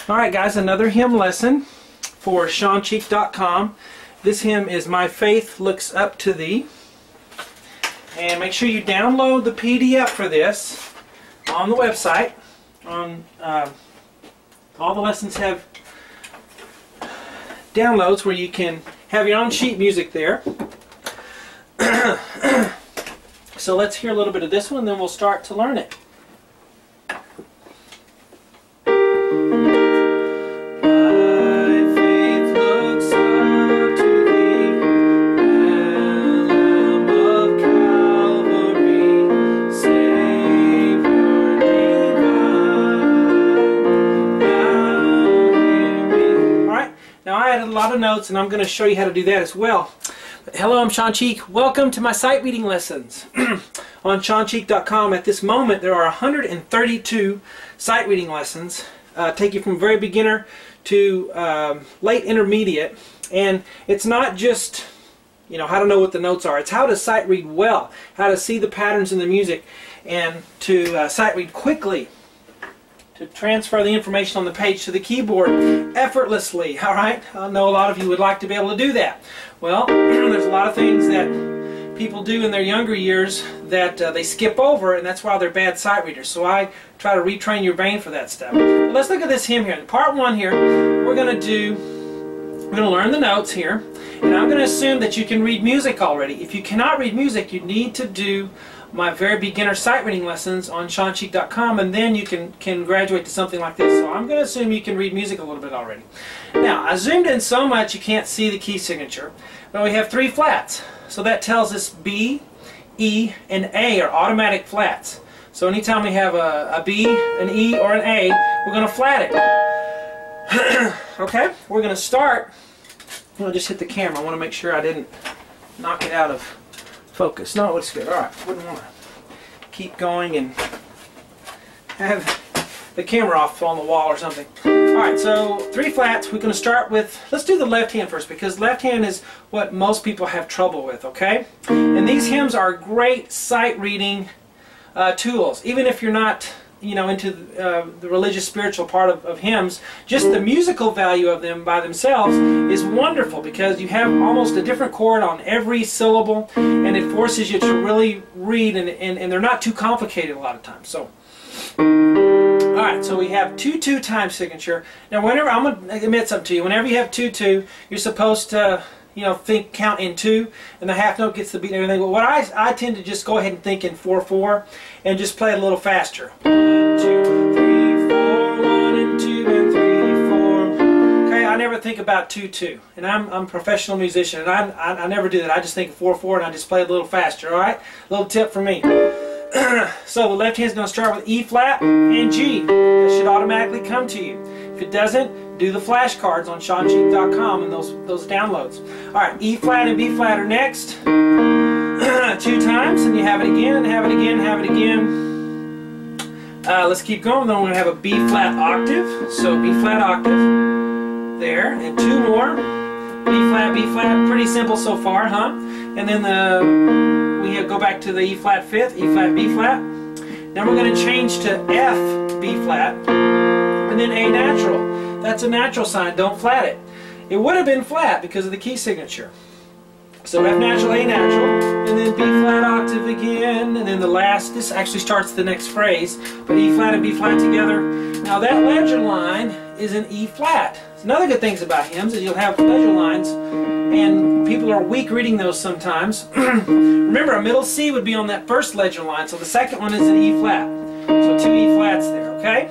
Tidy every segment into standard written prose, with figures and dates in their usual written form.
Alright guys, another hymn lesson for SeanCheek.com. This hymn is My Faith Looks Up to Thee. And make sure you download the PDF for this on the website. All the lessons have downloads where you can have your own sheet music there. So let's hear a little bit of this one, then we'll start to learn it. A lot of notes, and I'm going to show you how to do that as well. But hello, I'm Sean Cheek. Welcome to my sight reading lessons on SeanCheek.com. At this moment, there are 132 sight reading lessons. Take you from very beginner to late intermediate, and it's not just how to know what the notes are. It's how to sight read well, how to see the patterns in the music, and to sight read quickly, to transfer the information on the page to the keyboard effortlessly. Alright? I know a lot of you would like to be able to do that. Well, there's a lot of things that people do in their younger years that they skip over, and that's why they're bad sight readers. So I try to retrain your brain for that stuff. But let's look at this hymn here. In part one here, we're going to learn the notes here, and I'm going to assume that you can read music already. If you cannot read music, you need to do my very beginner sight reading lessons on SeanCheek.com, and then you can graduate to something like this. So I'm going to assume you can read music a little bit already. Now, I zoomed in so much you can't see the key signature, but we have 3 flats. So that tells us B, E, and A are automatic flats. So anytime we have a B, an E, or an A, we're going to flat it. Okay, we're going to start. I'll just hit the camera. I want to make sure I didn't knock it out of focus. No, it looks good. Alright, wouldn't want to keep going and have the camera off on the wall or something. Alright, so 3 flats. We're going to start with, let's do the left hand first, because left hand is what most people have trouble with, okay? And these hymns are great sight reading tools. Even if you're not into the religious spiritual part of hymns, just the musical value of them by themselves is wonderful, because you have almost a different chord on every syllable, and it forces you to really read, and they're not too complicated a lot of times. So alright, so we have 2-2 time signature. Now whenever, I'm going to admit something to you, whenever you have 2-2, you're supposed to count in 2, and the half note gets the beat and everything. But what I tend to just go ahead and think in 4-4 and just play it a little faster. 1, 2, 3, 4, 1 and 2 and 3, 4. Okay, I never think about 2-2, and I'm a professional musician, and I never do that. I just think 4-4 and I just play it a little faster. All right, little tip for me. So the left hand's going to start with E flat and G. That should automatically come to you. If it doesn't, do the flashcards on SeanCheek.com and those downloads. Alright, E flat and B flat are next. 2 times, and you have it again, and have it again, have it again. Let's keep going. Then we're going to have a B flat octave. So B flat octave. There, and 2 more. B flat, pretty simple so far, huh? And then we go back to the E flat 5th, E flat, B flat. Now we're going to change to F, B flat, and then A natural. That's a natural sign, don't flat it. It would have been flat because of the key signature. So F natural, A natural, and then B flat octave again, and then the last, this actually starts the next phrase, but E flat and B flat together. Now that ledger line is an E flat. Another good thing about hymns is you'll have ledger lines, and people are weak reading those sometimes. Remember, a middle C would be on that first ledger line, so the second one is an E flat. So 2 E flats there, okay?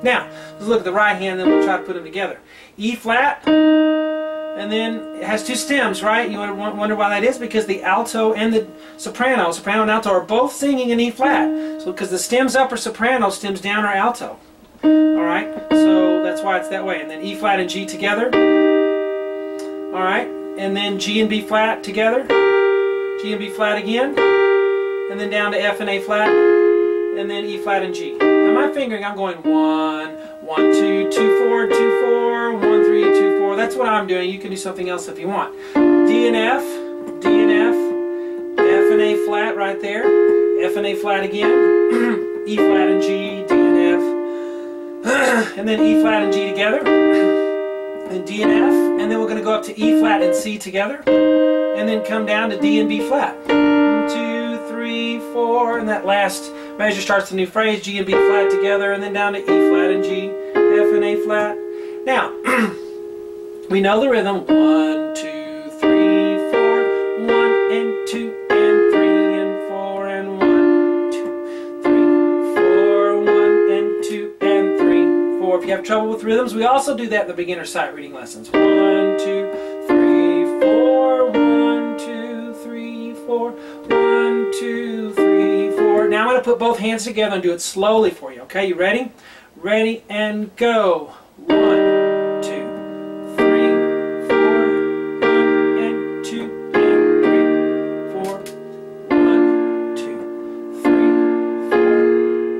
Now, let's look at the right hand, then we'll try to put them together. E flat, and then it has 2 stems, right? You wonder why that is? Because the alto and the soprano and alto are both singing in E flat. So because the stems up are soprano, stems down are alto. Alright, so that's why it's that way. And then E flat and G together. Alright, and then G and B flat together. G and B flat again. And then down to F and A flat. And then E flat and G. Now my fingering, I'm going 1, 1, 2, 2, 4, 2, 4, 1, 3, 2, 4. That's what I'm doing. You can do something else if you want. D and F, F and A flat right there. F and A flat again. E flat and G, D and F. and then E flat and G together, and D and F, and then we're going to go up to E flat and C together, and then come down to D and B flat. 2, 3, 4, and that last measure starts the new phrase, G and B flat together, and then down to E flat and G, F and A flat. Now, we know the rhythm. 1, 2, 3, 4, 1 and 2 and 3 and 4 and 1, 2, 3, 4, 1 and 2 and 3, 4. If you have trouble with rhythms, we also do that in the beginner sight reading lessons. 1, 2, 3, 4, 1, 2, 3, 4, 1, 2, 3, 4. Now I'm going to put both hands together and do it slowly for you. Okay, you ready? Ready and go. 1, 2, 3, 4, 1 and 2 and 3, 4, 1, 2, 3, 4,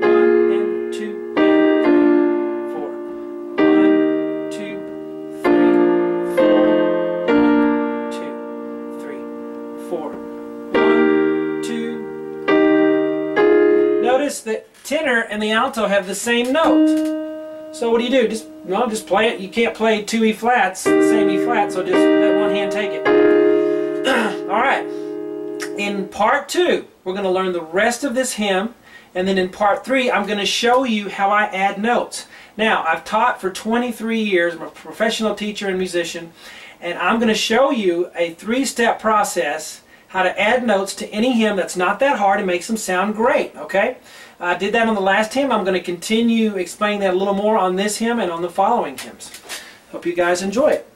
1 and 2 and 3, 4, 1, 2, 3, 4, 1, 2, 3, 4, 1, 2. Notice that tenor and the alto have the same note. So what do you do? Just play it. You can't play 2 E flats, the same E flat, so just let one hand take it. Alright. In part 2, we're going to learn the rest of this hymn, and then in part 3, I'm going to show you how I add notes. Now, I've taught for 23 years. I'm a professional teacher and musician, and I'm going to show you a 3-step process how to add notes to any hymn that's not that hard and makes them sound great, okay? I did that on the last hymn. I'm going to continue explaining that a little more on this hymn and on the following hymns. Hope you guys enjoy it.